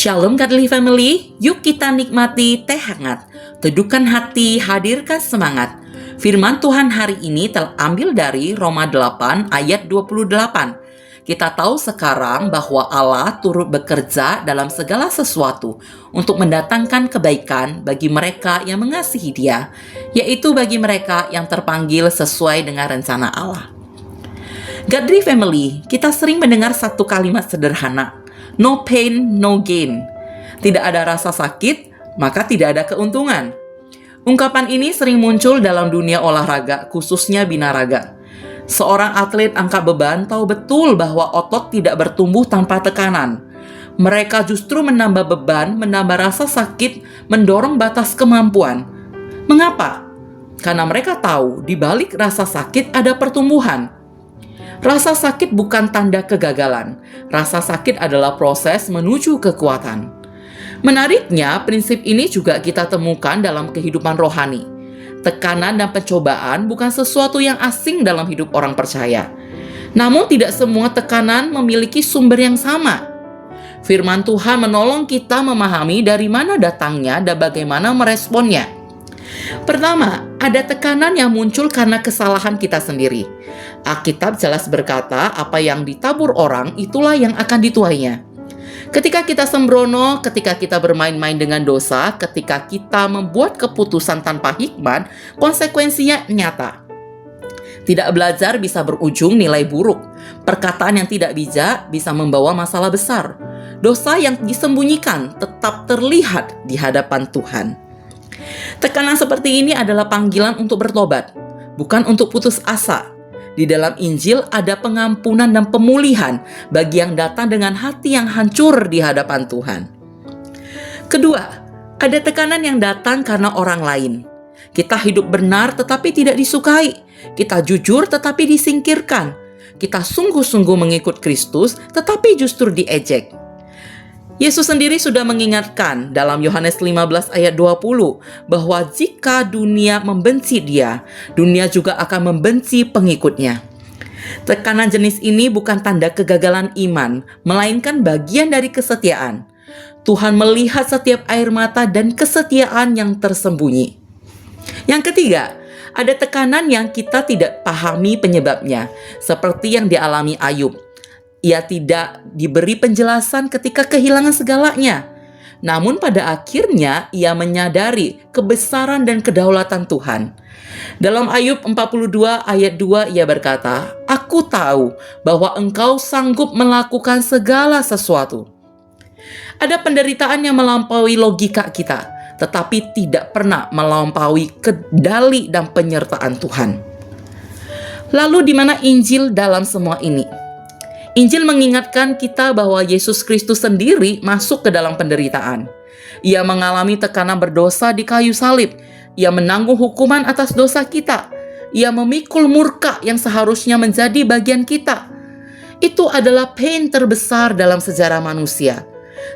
Shalom Godly Family, yuk kita nikmati teh hangat, teduhkan hati, hadirkan semangat. Firman Tuhan hari ini terambil dari Roma 8 ayat 28. Kita tahu sekarang bahwa Allah turut bekerja dalam segala sesuatu untuk mendatangkan kebaikan bagi mereka yang mengasihi Dia, yaitu bagi mereka yang terpanggil sesuai dengan rencana Allah. Godly Family, kita sering mendengar satu kalimat sederhana, no pain, no gain. Tidak ada rasa sakit, maka tidak ada keuntungan. Ungkapan ini sering muncul dalam dunia olahraga, khususnya binaraga. Seorang atlet angkat beban tahu betul bahwa otot tidak bertumbuh tanpa tekanan. Mereka justru menambah beban, menambah rasa sakit, mendorong batas kemampuan. Mengapa? Karena mereka tahu di balik rasa sakit ada pertumbuhan. Rasa sakit bukan tanda kegagalan. Rasa sakit adalah proses menuju kekuatan. Menariknya, prinsip ini juga kita temukan dalam kehidupan rohani. Tekanan dan pencobaan bukan sesuatu yang asing dalam hidup orang percaya. Namun tidak semua tekanan memiliki sumber yang sama. Firman Tuhan menolong kita memahami dari mana datangnya dan bagaimana meresponnya. Pertama, ada tekanan yang muncul karena kesalahan kita sendiri. Alkitab jelas berkata, apa yang ditabur orang, itulah yang akan dituainya. Ketika kita sembrono, ketika kita bermain-main dengan dosa, ketika kita membuat keputusan tanpa hikmat, konsekuensinya nyata. Tidak belajar bisa berujung nilai buruk. Perkataan yang tidak bijak bisa membawa masalah besar. Dosa yang disembunyikan tetap terlihat di hadapan Tuhan. Tekanan seperti ini adalah panggilan untuk bertobat, bukan untuk putus asa. Di dalam Injil ada pengampunan dan pemulihan bagi yang datang dengan hati yang hancur di hadapan Tuhan. Kedua, ada tekanan yang datang karena orang lain. Kita hidup benar tetapi tidak disukai. Kita jujur tetapi disingkirkan. Kita sungguh-sungguh mengikut Kristus tetapi justru diejek. Yesus sendiri sudah mengingatkan dalam Yohanes 15 ayat 20 bahwa jika dunia membenci Dia, dunia juga akan membenci pengikutnya. Tekanan jenis ini bukan tanda kegagalan iman, melainkan bagian dari kesetiaan. Tuhan melihat setiap air mata dan kesetiaan yang tersembunyi. Yang ketiga, ada tekanan yang kita tidak pahami penyebabnya, seperti yang dialami Ayub. Ia tidak diberi penjelasan ketika kehilangan segalanya. Namun pada akhirnya ia menyadari kebesaran dan kedaulatan Tuhan. Dalam Ayub 42 ayat 2 ia berkata, "Aku tahu bahwa Engkau sanggup melakukan segala sesuatu." Ada penderitaan yang melampaui logika kita, tetapi tidak pernah melampaui kendali dan penyertaan Tuhan. Lalu di mana Injil dalam semua ini? Injil mengingatkan kita bahwa Yesus Kristus sendiri masuk ke dalam penderitaan. Ia mengalami tekanan berdosa di kayu salib. Ia menanggung hukuman atas dosa kita. Ia memikul murka yang seharusnya menjadi bagian kita. Itu adalah pain terbesar dalam sejarah manusia.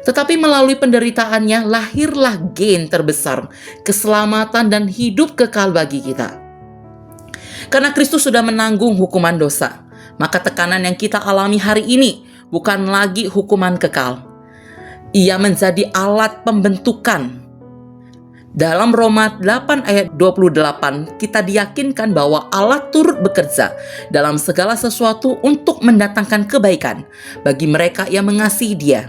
Tetapi melalui penderitaannya lahirlah gain terbesar, keselamatan dan hidup kekal bagi kita. Karena Kristus sudah menanggung hukuman dosa, maka tekanan yang kita alami hari ini bukan lagi hukuman kekal. Ia menjadi alat pembentukan. Dalam Roma 8 ayat 28, kita diyakinkan bahwa Allah turut bekerja dalam segala sesuatu untuk mendatangkan kebaikan bagi mereka yang mengasihi Dia.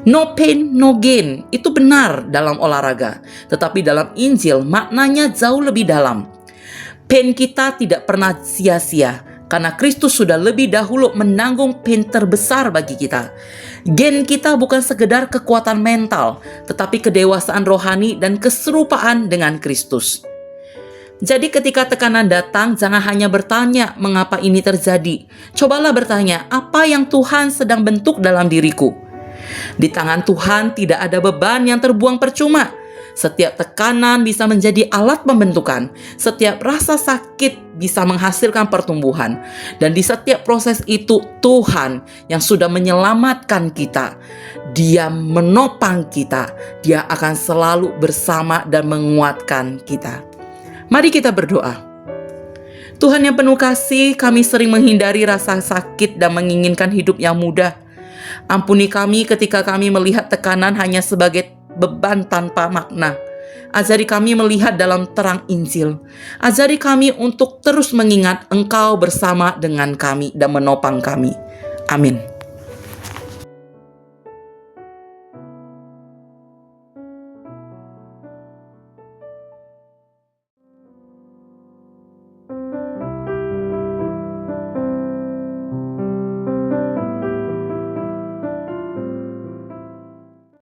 No pain, no gain, itu benar dalam olahraga. Tetapi dalam Injil maknanya jauh lebih dalam. Pain kita tidak pernah sia-sia, karena Kristus sudah lebih dahulu menanggung pain terbesar bagi kita. Gain kita bukan sekedar kekuatan mental, tetapi kedewasaan rohani dan keserupaan dengan Kristus. Jadi ketika tekanan datang, jangan hanya bertanya mengapa ini terjadi. Cobalah bertanya, apa yang Tuhan sedang bentuk dalam diriku? Di tangan Tuhan tidak ada beban yang terbuang percuma. Setiap tekanan bisa menjadi alat pembentukan. Setiap rasa sakit bisa menghasilkan pertumbuhan. Dan di setiap proses itu Tuhan yang sudah menyelamatkan kita. Dia menopang kita. Dia akan selalu bersama dan menguatkan kita. Mari kita berdoa. Tuhan yang penuh kasih, kami sering menghindari rasa sakit dan menginginkan hidup yang mudah. Ampuni kami ketika kami melihat tekanan hanya sebagai beban tanpa makna. Ajari kami melihat dalam terang Injil. Ajari kami untuk terus mengingat Engkau bersama dengan kami dan menopang kami. Amin.